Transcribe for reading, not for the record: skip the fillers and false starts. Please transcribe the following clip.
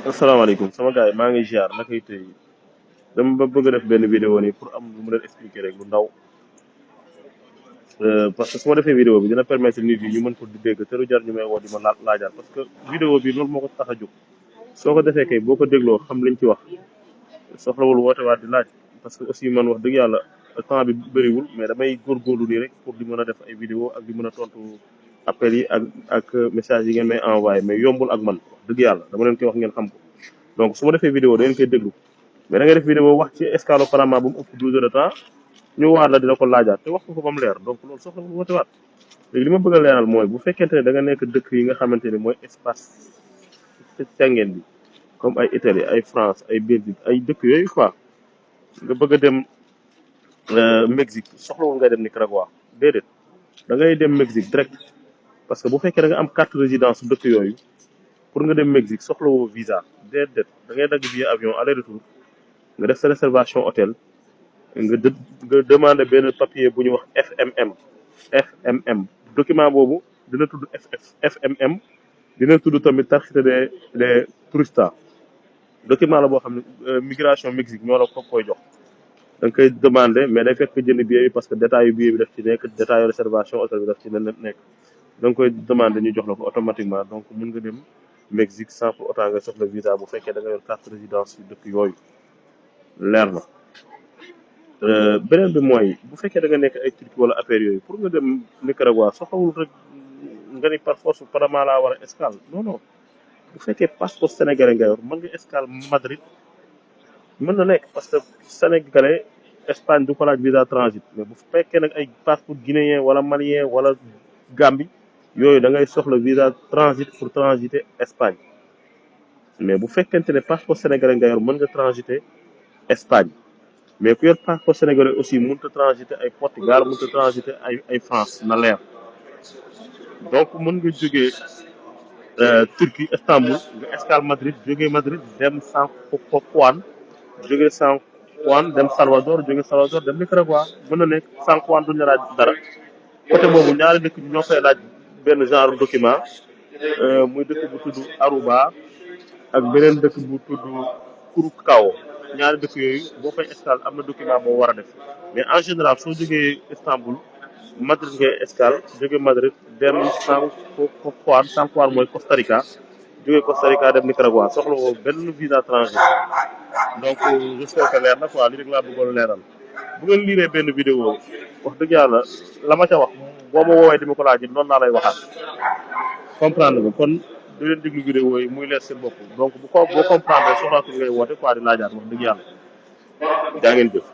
asalaamaaleykum sama gars yi maa ngi ziar nakay tey dama ba bëgg a def benn vidéo nii pour am lu mu leen expliquer rek lu ndaw parce que su ma defee vidéo bi dina permettre nit yi ñu mën ko di dégg te lu jar ñu may woo di ma laajaat parce que vidéo bi loolu moo ko tax a jóg soo ko defee kay boo ko dégloo xam liñ ci wax soxlawul woote waat di laaj parce que aussi man wax dëgg yàlla temps bi bëriwul mais damay góorgóorlu nii rek pour di mën a def ay vidéo ak di mën a tontu appels yi ak message yi ngeen may envoyé mais yombul ak man wax dëgg yàlla dama leen koy wax ngeen xam ko donc su ma defee vidéo da ngeen koy déglu mais da ngay def vidéo wax ci escale apparemment bu mu ëpp 12 heures de temps ñu waat la dina ko laajaat te wax ko ba mu leer donc loolu soxlawul woote waat léegi li ma bëgg a leeral mooy bu fekkente ne da nga nekk dëkk yi nga xamante ne mooy espace Schengen bi comme ay Italie ay France ay Belgique ay dëkk yooyu quoi nga bëgg a dem Mexique soxlawul ngay dem Nicaragua déedéet da ngay dem Mexique direct parce que bu fekkee da nga am carte résidence dëkk yooyu pour nga dem Mexique soxlawoo visa déedéet da ngay dagg billet avion aller retour nga def sa réservation hôtel nga demandé benn papier bu ñuy wax FMM document boobu dina tudd FMM dina tudd tamit tarxité des touristas document la boo xam ne migration Mexique ñoo la ko koy jox da nga koy demandé mais day fekk jënd billet bi parce que détail yu billet bi daf ci nekk détail yu réservation hôtel bi daf ci nekk da nga koy demandé ñu jox la ko automatiquement donc mën nga dem Mexique sans pour autant nga soxla visa bu fekkee da nga yor carte résidence yu dëkk yooyu leer na. beneen bi mooy bu fekkee da nga nekk ay Turquie wala affaire yooyu pour nga dem Nicaragua soxlawul rek nga ni par force Panama laa war a escale non non bu fekkee passeport sénégalais nga yor mën nga escale Madrid mën na nekk parce que sénégalais Espagne du ko laaj visa transit mais bu fekkee nag ay passeport guinéen wala malien wala Gambie yooyu da ngay soxla visa transit pour transiter Espagne mais bu fekkente ne passeport sénégalais nga yor mën nga transiter Espagne. mais ku yor passeport sénégalais aussi mënut a transiter ay Portugal mënut a transiter ay France na leer donc mën nga jógee Turquie Istanbul nga escale Madrid jógee Madrid dem San Juan jógee San Juan dem Salvador jógee Salvador dem Nicaragua mën na nekk San Juan duñu la laaj dara côté boobu ñaari dëkk ñoo fay laaj benn genre document muy dëkk bu tudd Aruba ak beneen dëkk bu tudd Curacao ñaari dëkk yooyu boo fay escale am na document boo war a def mais en général soo jógee Istanbul Madrid ngay escale jógee Madrid dem San Juan mooy Costa Rica jógee Costa Rica dem Nicaragua soxla woo benn visa transit donc j'espère que leer na quoi li rek laa bëggoon leeral bu ngeen liiree benn vidéo wax dëgg yàlla la ma ca wax boo ma woowee di ma ko laaj it noonu laa lay waxaat comprendre nga kon di leen déglu vidéo yi muy leer seen bopp donc boo comprendre soxlaatul ngay woote quoi di laajaat wax dëgg yàlla jaa ngeen jëf.